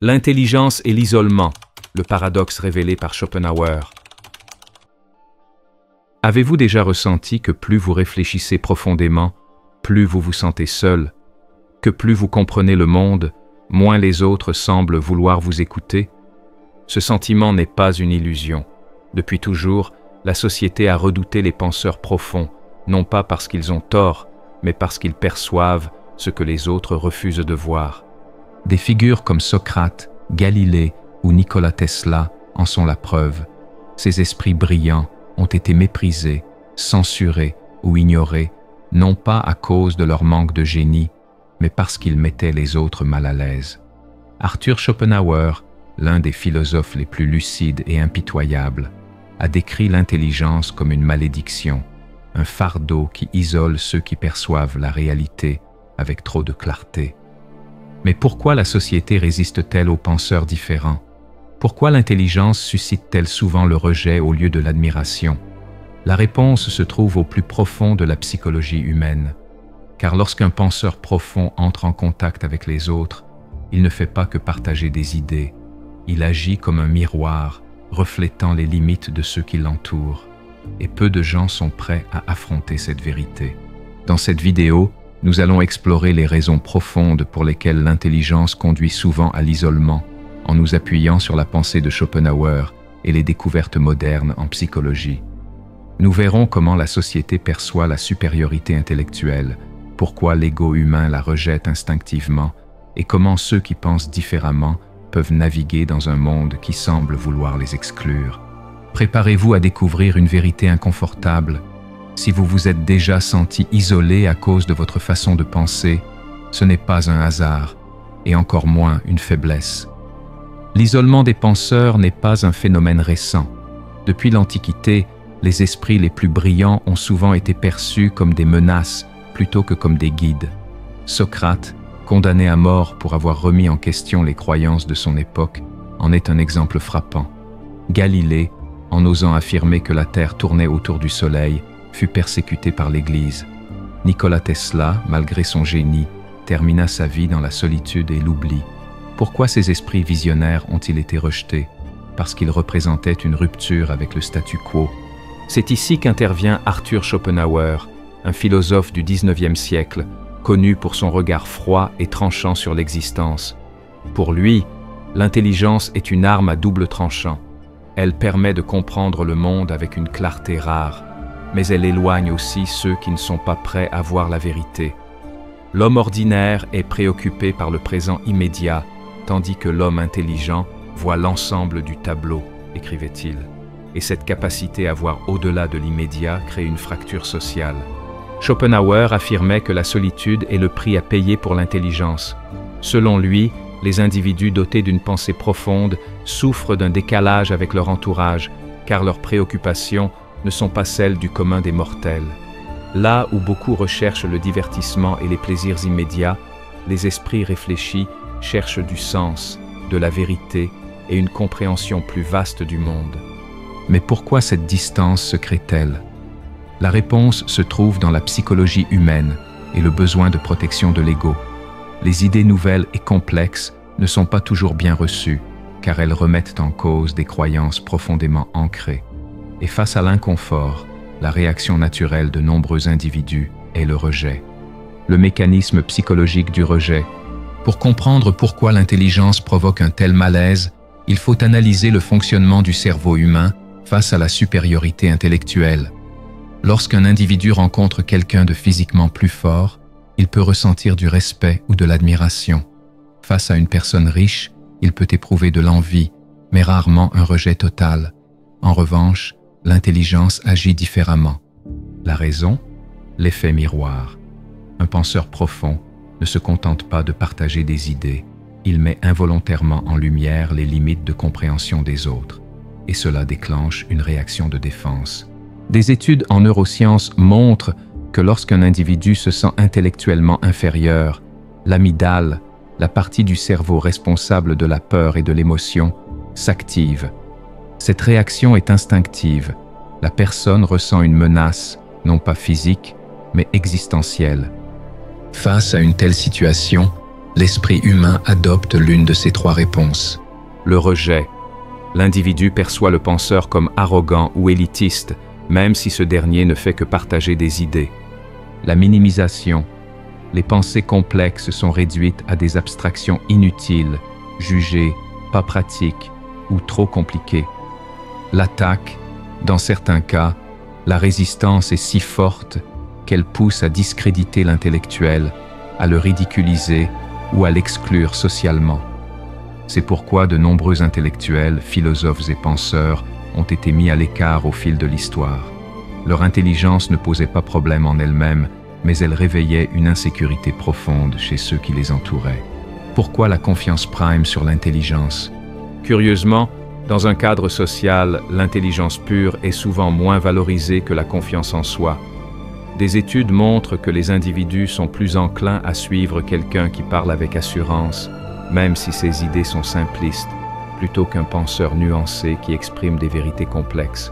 L'intelligence et l'isolement, le paradoxe révélé par Schopenhauer. Avez-vous déjà ressenti que plus vous réfléchissez profondément, plus vous vous sentez seul, que plus vous comprenez le monde, moins les autres semblent vouloir vous écouter? Ce sentiment n'est pas une illusion. Depuis toujours, la société a redouté les penseurs profonds, non pas parce qu'ils ont tort, mais parce qu'ils perçoivent ce que les autres refusent de voir. Des figures comme Socrate, Galilée ou Nikola Tesla en sont la preuve. Ces esprits brillants ont été méprisés, censurés ou ignorés, non pas à cause de leur manque de génie, mais parce qu'ils mettaient les autres mal à l'aise. Arthur Schopenhauer, l'un des philosophes les plus lucides et impitoyables, a décrit l'intelligence comme une malédiction, un fardeau qui isole ceux qui perçoivent la réalité avec trop de clarté. Mais pourquoi la société résiste-t-elle aux penseurs différents? Pourquoi l'intelligence suscite-t-elle souvent le rejet au lieu de l'admiration? La réponse se trouve au plus profond de la psychologie humaine. Car lorsqu'un penseur profond entre en contact avec les autres, il ne fait pas que partager des idées. Il agit comme un miroir, reflétant les limites de ceux qui l'entourent. Et peu de gens sont prêts à affronter cette vérité. Dans cette vidéo, nous allons explorer les raisons profondes pour lesquelles l'intelligence conduit souvent à l'isolement, en nous appuyant sur la pensée de Schopenhauer et les découvertes modernes en psychologie. Nous verrons comment la société perçoit la supériorité intellectuelle, pourquoi l'ego humain la rejette instinctivement, et comment ceux qui pensent différemment peuvent naviguer dans un monde qui semble vouloir les exclure. Préparez-vous à découvrir une vérité inconfortable. Si vous vous êtes déjà senti isolé à cause de votre façon de penser, ce n'est pas un hasard, et encore moins une faiblesse. L'isolement des penseurs n'est pas un phénomène récent. Depuis l'Antiquité, les esprits les plus brillants ont souvent été perçus comme des menaces plutôt que comme des guides. Socrate, condamné à mort pour avoir remis en question les croyances de son époque, en est un exemple frappant. Galilée, en osant affirmer que la Terre tournait autour du Soleil, fut persécuté par l'Église. Nikola Tesla, malgré son génie, termina sa vie dans la solitude et l'oubli. Pourquoi ces esprits visionnaires ont-ils été rejetés? Parce qu'ils représentaient une rupture avec le statu quo. C'est ici qu'intervient Arthur Schopenhauer, un philosophe du XIXe siècle, connu pour son regard froid et tranchant sur l'existence. Pour lui, l'intelligence est une arme à double tranchant. Elle permet de comprendre le monde avec une clarté rare, mais elle éloigne aussi ceux qui ne sont pas prêts à voir la vérité. L'homme ordinaire est préoccupé par le présent immédiat, tandis que l'homme intelligent voit l'ensemble du tableau, écrivait-il. Et cette capacité à voir au-delà de l'immédiat crée une fracture sociale. Schopenhauer affirmait que la solitude est le prix à payer pour l'intelligence. Selon lui, les individus dotés d'une pensée profonde souffrent d'un décalage avec leur entourage, car leurs préoccupations ne sont pas celles du commun des mortels. Là où beaucoup recherchent le divertissement et les plaisirs immédiats, les esprits réfléchis cherchent du sens, de la vérité et une compréhension plus vaste du monde. Mais pourquoi cette distance se crée-t-elle? La réponse se trouve dans la psychologie humaine et le besoin de protection de l'ego. Les idées nouvelles et complexes ne sont pas toujours bien reçues, car elles remettent en cause des croyances profondément ancrées. Et face à l'inconfort, la réaction naturelle de nombreux individus est le rejet. Le mécanisme psychologique du rejet. Pour comprendre pourquoi l'intelligence provoque un tel malaise, il faut analyser le fonctionnement du cerveau humain face à la supériorité intellectuelle. Lorsqu'un individu rencontre quelqu'un de physiquement plus fort, il peut ressentir du respect ou de l'admiration. Face à une personne riche, il peut éprouver de l'envie, mais rarement un rejet total. En revanche, l'intelligence agit différemment. La raison? L'effet miroir. Un penseur profond ne se contente pas de partager des idées, il met involontairement en lumière les limites de compréhension des autres, et cela déclenche une réaction de défense. Des études en neurosciences montrent que lorsqu'un individu se sent intellectuellement inférieur, l'amygdale, la partie du cerveau responsable de la peur et de l'émotion, s'active. Cette réaction est instinctive. La personne ressent une menace, non pas physique, mais existentielle. Face à une telle situation, l'esprit humain adopte l'une de ces trois réponses. Le rejet. L'individu perçoit le penseur comme arrogant ou élitiste, même si ce dernier ne fait que partager des idées. La minimisation. Les pensées complexes sont réduites à des abstractions inutiles, jugées, pas pratiques ou trop compliquées. L'attaque. Dans certains cas, la résistance est si forte qu'elle pousse à discréditer l'intellectuel, à le ridiculiser ou à l'exclure socialement. C'est pourquoi de nombreux intellectuels, philosophes et penseurs ont été mis à l'écart au fil de l'histoire. Leur intelligence ne posait pas problème en elle-même, mais elle réveillait une insécurité profonde chez ceux qui les entouraient. Pourquoi la confiance prime sur l'intelligence? Curieusement, dans un cadre social, l'intelligence pure est souvent moins valorisée que la confiance en soi. Des études montrent que les individus sont plus enclins à suivre quelqu'un qui parle avec assurance, même si ses idées sont simplistes, plutôt qu'un penseur nuancé qui exprime des vérités complexes.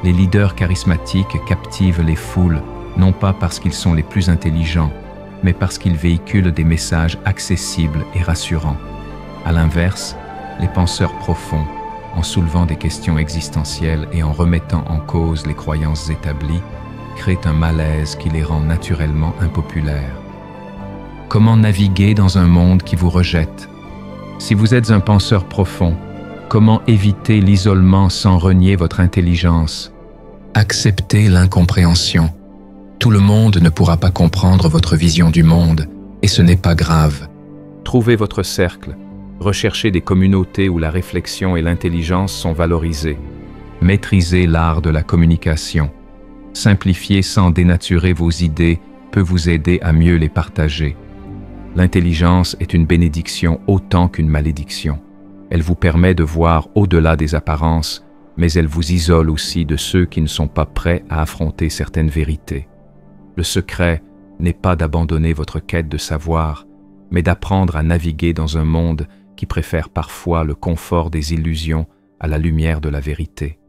Les leaders charismatiques captivent les foules, non pas parce qu'ils sont les plus intelligents, mais parce qu'ils véhiculent des messages accessibles et rassurants. À l'inverse, les penseurs profonds, en soulevant des questions existentielles et en remettant en cause les croyances établies, créent un malaise qui les rend naturellement impopulaires. Comment naviguer dans un monde qui vous rejette? Si vous êtes un penseur profond, comment éviter l'isolement sans renier votre intelligence? Acceptez l'incompréhension. Tout le monde ne pourra pas comprendre votre vision du monde, et ce n'est pas grave. Trouvez votre cercle. Recherchez des communautés où la réflexion et l'intelligence sont valorisées. Maîtrisez l'art de la communication. Simplifier sans dénaturer vos idées peut vous aider à mieux les partager. L'intelligence est une bénédiction autant qu'une malédiction. Elle vous permet de voir au-delà des apparences, mais elle vous isole aussi de ceux qui ne sont pas prêts à affronter certaines vérités. Le secret n'est pas d'abandonner votre quête de savoir, mais d'apprendre à naviguer dans un monde qui préfère parfois le confort des illusions à la lumière de la vérité.